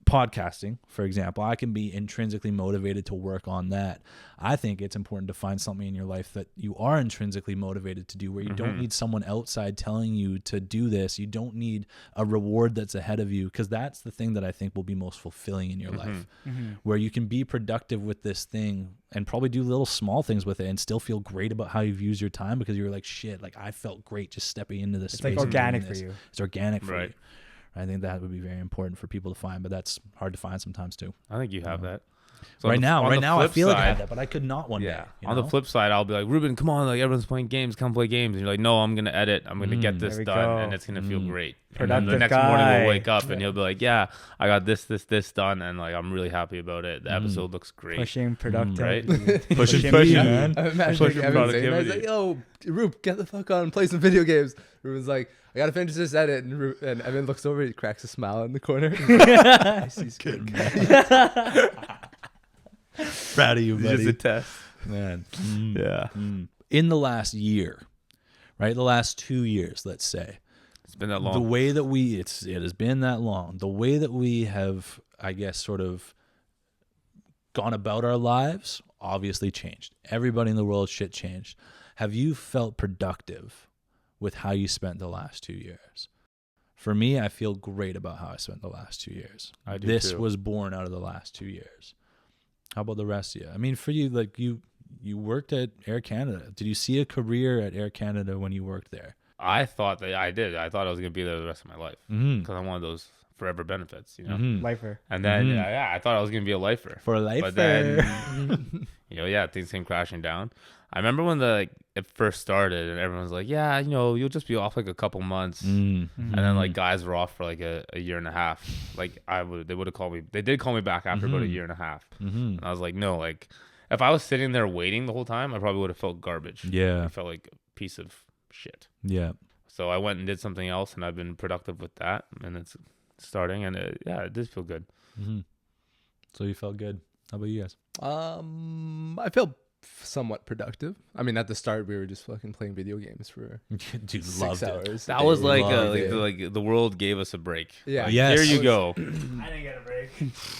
podcasting, for example, I can be intrinsically motivated to work on that. I think it's important to find something in your life that you are intrinsically motivated to do, where you don't need someone outside telling you to do this. You don't need a reward that's ahead of you, because that's the thing that I think will be most fulfilling in your life, where you can be productive with this thing and probably do little small things with it and still feel great about how you've used your time, because you're like, shit, like I felt great just stepping into this space. It's like organic for you. It's organic for you. I think that would be very important for people to find, but that's hard to find sometimes too. I think you have that. So right now, I feel like I have that, but I could not one day. On the flip side, I'll be like, Reuben, come on, like everyone's playing games, come play games. And you're like, no, I'm gonna edit. I'm gonna get this done, and it's gonna feel great. And then the next morning we'll wake up and he'll be like, yeah, I got this done, and like I'm really happy about it. The episode looks great. Pushing productive, right? Pushing, man. I'm imagining everything. I was like, yo, Reuben, get the fuck on and play some video games. Reuben's like, I gotta finish this edit, and Evan looks over, he cracks a smile in the corner. He's good. Proud of you, buddy. Just a test, man. Yeah. In the last year, right? The last 2 years, let's say. It's been that long. The way that it has been that long. The way that we have, I guess, sort of gone about our lives obviously changed. Everybody in the world shit changed. Have you felt productive with how you spent the last 2 years? For me, I feel great about how I spent the last 2 years. I do This too. was born out of the last 2 years. How about the rest of you? I mean, for you, like you worked at Air Canada. Did you see a career at Air Canada when you worked there? I thought that I did. I thought I was going to be there the rest of my life because I wanted those forever benefits, you know? lifer. And then, I thought I was going to be a lifer. For a lifer. But then, things came crashing down. I remember when it first started and everyone's like, yeah, you'll just be off like a couple months. And then like guys were off for like a year and a half. Like they would have called me. They did call me back after about a year and a half. And I was like, no, like if I was sitting there waiting the whole time, I probably would have felt garbage. Yeah. I felt like a piece of shit. Yeah. So I went and did something else, and I've been productive with that, and it's starting, and it does feel good. Mm-hmm. So you felt good. How about you guys? I felt somewhat productive. I mean, at the start, we were just fucking playing video games for Dude, 6 loved it. hours. That was like Loved it. the world gave us a break. Yeah. Like, Yes. Here you go. I didn't get a break.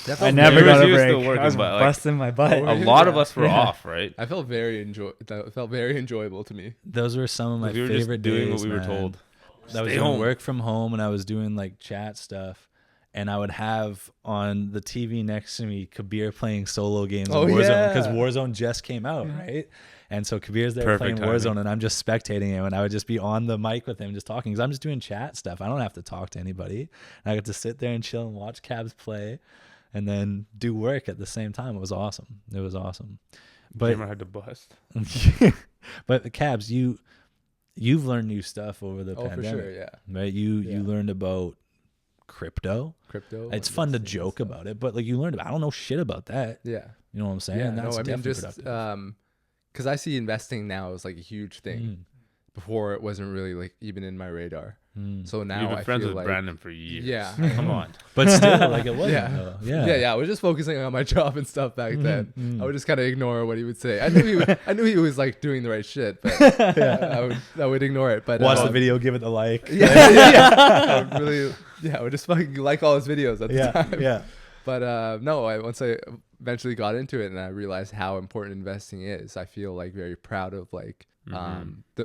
That I felt never very- got a You were still break. working, I was but, like, busting my butt. Oh, A lot of Yeah. us were off, right? I felt that felt very enjoyable to me. Those were some of my We were favorite just doing days, what we were man. told. I was Stay doing home. work from home, and I was doing like chat stuff, and I would have on the TV next to me Kabir playing solo games Oh, in Warzone yeah. because Warzone just came out, right? And so Kabir's there Perfect playing Warzone, timing. and I'm just spectating him, and I would just be on the mic with him, just talking because I'm just doing chat stuff. I don't have to talk to anybody. And I get to sit there and chill and watch Cabs play, and then do work at the same time. It was awesome. It was awesome. But Jaymar had to bust. but Cabs, you've learned new stuff over the Oh, pandemic. for sure, yeah. Right? You Yeah. learned about crypto. Crypto. It's fun to investing and joke stuff. about it, but like you learned about I don't know shit about that. Yeah. You know what I'm saying? Yeah. And that's No, I mean, definitely just productive. because I see investing now as like a huge thing. Mm. Before it wasn't really like even in my radar. Mm. So now You've I been friends feel with like Brandon for years. Yeah. Come on. But still, like it wasn't. Yeah. though. yeah. I was just focusing on my job and stuff back then. mm. I would just kind of ignore what he would say. I knew he was like doing the right shit, but I would ignore it. But Watch the video, give it a like. yeah. I would really, I would just fucking like all his videos at the Yeah, time. yeah. But no, once I eventually got into it and I realized how important investing is, I feel like very proud of like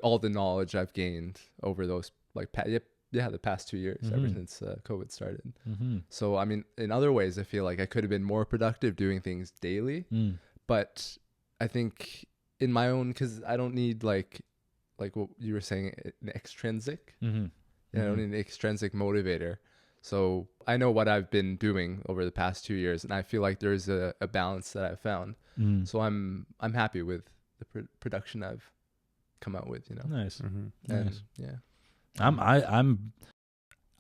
all the knowledge I've gained over those like the past 2 years ever since COVID started. Mm-hmm. So I mean, in other ways, I feel like I could have been more productive doing things daily. But I think in my own, because I don't need like what you were saying, an extrinsic. Mm-hmm. I don't need an extrinsic motivator. So I know what I've been doing over the past 2 years, and I feel like there's a balance that I've found. Mm. So I'm happy with the production I've come out with, you know. Nice. Mm-hmm. And Nice. yeah.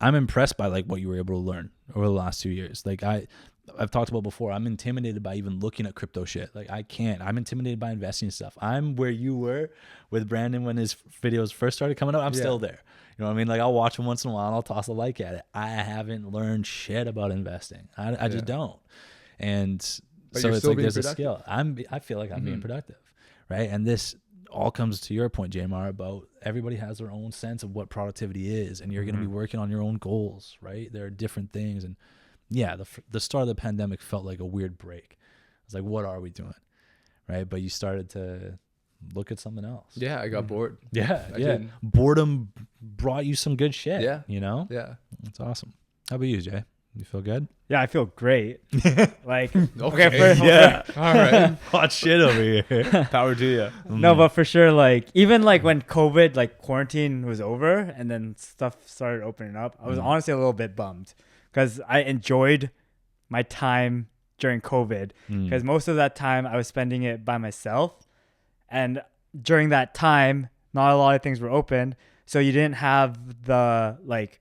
I'm impressed by like what you were able to learn over the last 2 years. Like I've talked about before, I'm intimidated by even looking at crypto shit. Like I'm intimidated by investing stuff. I'm where you were with Brandon when his videos first started coming out. I'm still there. You know what I mean? Like I'll watch them once in a while and I'll toss a like at it. I haven't learned shit about investing. I just don't. And But so you're it's still like being there's a productive. skill. I feel like I'm being productive, right? And this all comes to your point, Jaymar, about everybody has their own sense of what productivity is, and you're going to be working on your own goals, right? There are different things, and yeah, the start of the pandemic felt like a weird break. It's like, what are we doing, right? But you started to look at something else. Yeah, I got bored. Yeah, I yeah. did. Boredom brought you some good shit. Yeah. You know? Yeah. That's awesome. How about you, Jay? You feel good? Yeah, I feel great. Like, Okay. first, Yeah. All right. Hot shit over here. Power to you. No, but for sure, like even like when COVID, like quarantine was over and then stuff started opening up, I was honestly a little bit bummed because I enjoyed my time during COVID because most of that time I was spending it by myself. And during that time, not a lot of things were open. So you didn't have the like,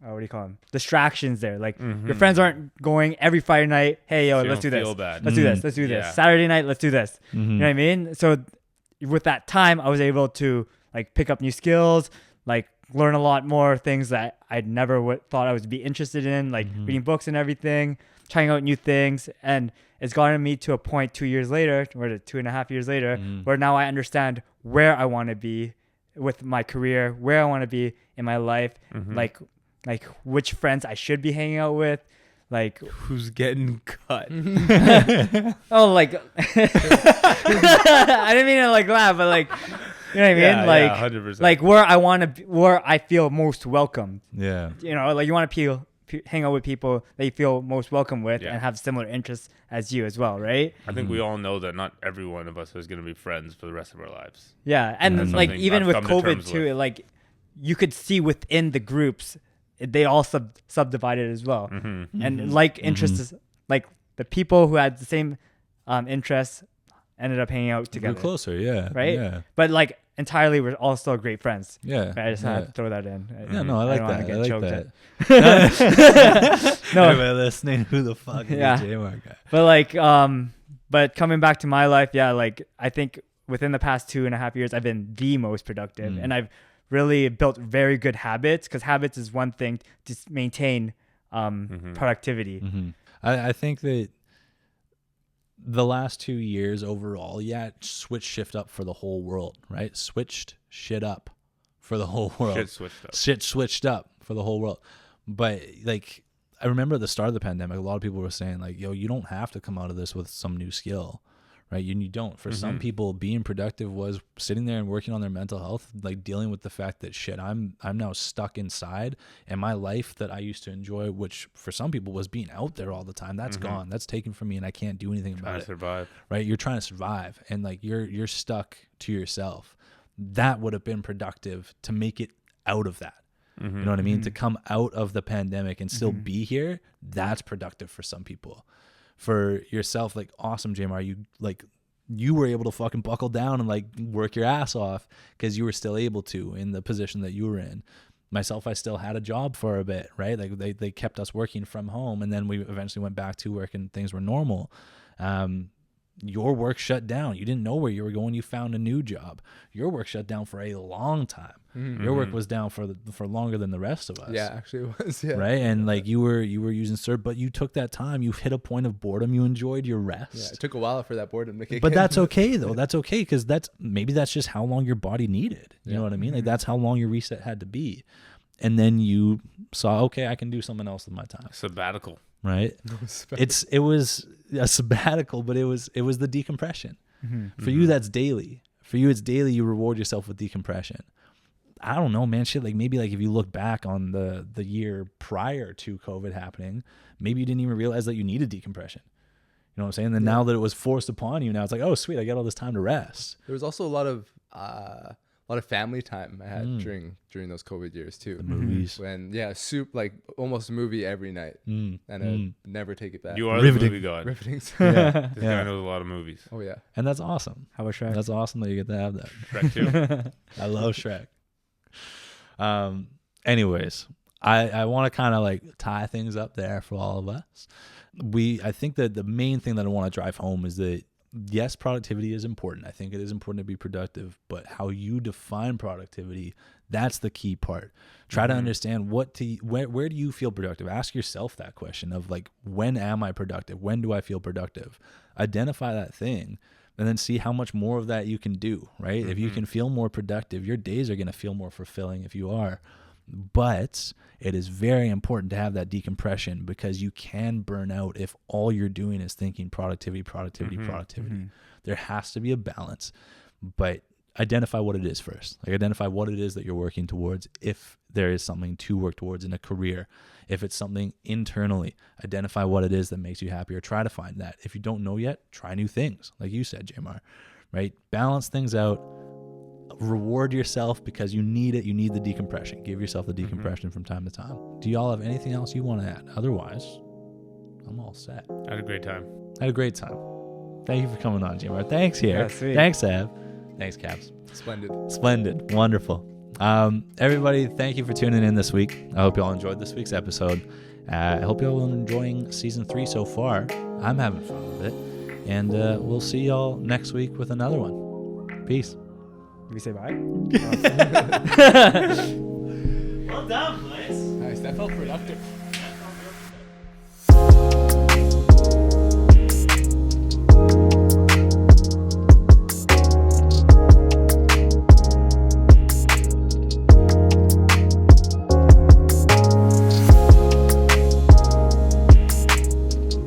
what do you call them? Distractions there. Like your friends aren't going every Friday night. Hey, yo, So you let's do don't this. feel bad. Let's do this. Let's do this. Yeah. Saturday night, let's do this. Mm-hmm. You know what I mean? So with that time, I was able to like pick up new skills, like learn a lot more things that I'd never thought I would be interested in, like reading books and everything, trying out new things. And it's gotten me to a point 2 years later, or 2.5 years later, where now I understand where I want to be with my career, where I want to be in my life, like which friends I should be hanging out with, like Who's getting cut? oh, like I didn't mean to like laugh, but like you know what I mean, Yeah, like 100%. like where I want to be, where I feel most welcome. Yeah. You know, like you want to hang out with people that you feel most welcome with Yeah. and have similar interests as you as well, right? I think we all know that not every one of us is going to be friends for the rest of our lives. Yeah, and That's like something even I've with come to COVID terms too, with. like you could see within the groups they all subdivided as well, and like interests, like the people who had the same interests ended up hanging out We're together, closer, yeah. right? Yeah. But like entirely, we're all still great friends. Yeah. I just had to throw that in. Yeah, no, I like don't wanna that. get I like choked that. No. Everybody listening, who the fuck is Yeah. the Jaymar guy? But like, but coming back to my life, yeah, like I think within the past 2.5 years, I've been the most productive, and I've really built very good habits, because habits is one thing to maintain productivity. Mm-hmm. I think that the last 2 years overall, switched shift up for the whole world, right? Switched shit up for the whole world. Shit switched up for the whole world. But like, I remember at the start of the pandemic, a lot of people were saying like, yo, you don't have to come out of this with some new skill, right? You don't. For some people, being productive was sitting there and working on their mental health, like dealing with the fact that shit, I'm now stuck inside, and my life that I used to enjoy, which for some people was being out there all the time, that's gone. That's taken from me, and I can't do anything about it. Survive. Right? You're trying to survive, and like you're stuck to yourself. That would have been productive to make it out of that. You know what I mean? To come out of the pandemic and still be here, that's productive for some people. For yourself, like, awesome, Jaymar, you were able to fucking buckle down and like work your ass off because you were still able to in the position that you were in. Myself, I still had a job for a bit, right? Like they kept us working from home, and then we eventually went back to work and things were normal. Your work shut down. You didn't know where you were going. You found a new job. Your work shut down for a long time. Your work was down for longer than the rest of us. Yeah, actually it was. Yeah. Right. And like you were using CERT, but you took that time. You hit a point of boredom. You enjoyed your rest. Yeah, it took a while for that boredom to kick in. But that's okay though. That's okay, because that's just how long your body needed. You know what I mean? Like that's how long your reset had to be. And then you saw, okay, I can do something else with my time. Sabbatical. Right. It was a sabbatical, but it was the decompression. For you, that's daily. For you, it's daily. You reward yourself with decompression. I don't know, man. Shit, like maybe like if you look back on the year prior to COVID happening, maybe you didn't even realize that you needed decompression. You know what I'm saying? Then now that it was forced upon you, now it's like, oh sweet, I got all this time to rest. There was also a lot of family time I had during those COVID years too. The movies. When like almost a movie every night, and I'd never take it back. You are Riveting. the movie god. Riveting. This guy knows a lot of movies. Oh yeah. And that's awesome. How about Shrek? That's awesome that you get to have that. Shrek too. I love Shrek. Anyways, I want to kind of like tie things up there for all of us. I think that the main thing that I want to drive home is that yes, productivity is important. I think it is important to be productive, but how you define productivity, that's the key part. Try to understand where do you feel productive? Ask yourself that question of like, when am I productive? When do I feel productive? Identify that thing, and then see how much more of that you can do, right? If you can feel more productive, your days are going to feel more fulfilling if you are. But it is very important to have that decompression, because you can burn out if all you're doing is thinking productivity. There has to be a balance, but identify what it is first. Like identify what it is that you're working towards. If there is something to work towards in a career, if it's something internally, identify what it is that makes you happy, or try to find that. If you don't know yet, try new things. Like you said, Jaymar, right? Balance things out. Reward yourself because you need it. You need the decompression. Give yourself the decompression from time to time. Do y'all have anything else you want to add? Otherwise, I'm all set. I had a great time. Thank you for coming on, Jaymar. Thanks here. Yeah, sweet. Thanks, Ab. Thanks, Caps. Splendid. Wonderful. Everybody, thank you for tuning in this week. I hope y'all enjoyed this week's episode. I hope y'all are enjoying season 3 so far. I'm having fun with it. And we'll see y'all next week with another one. Peace. Did we say bye? Well done, boys. Nice. That felt productive.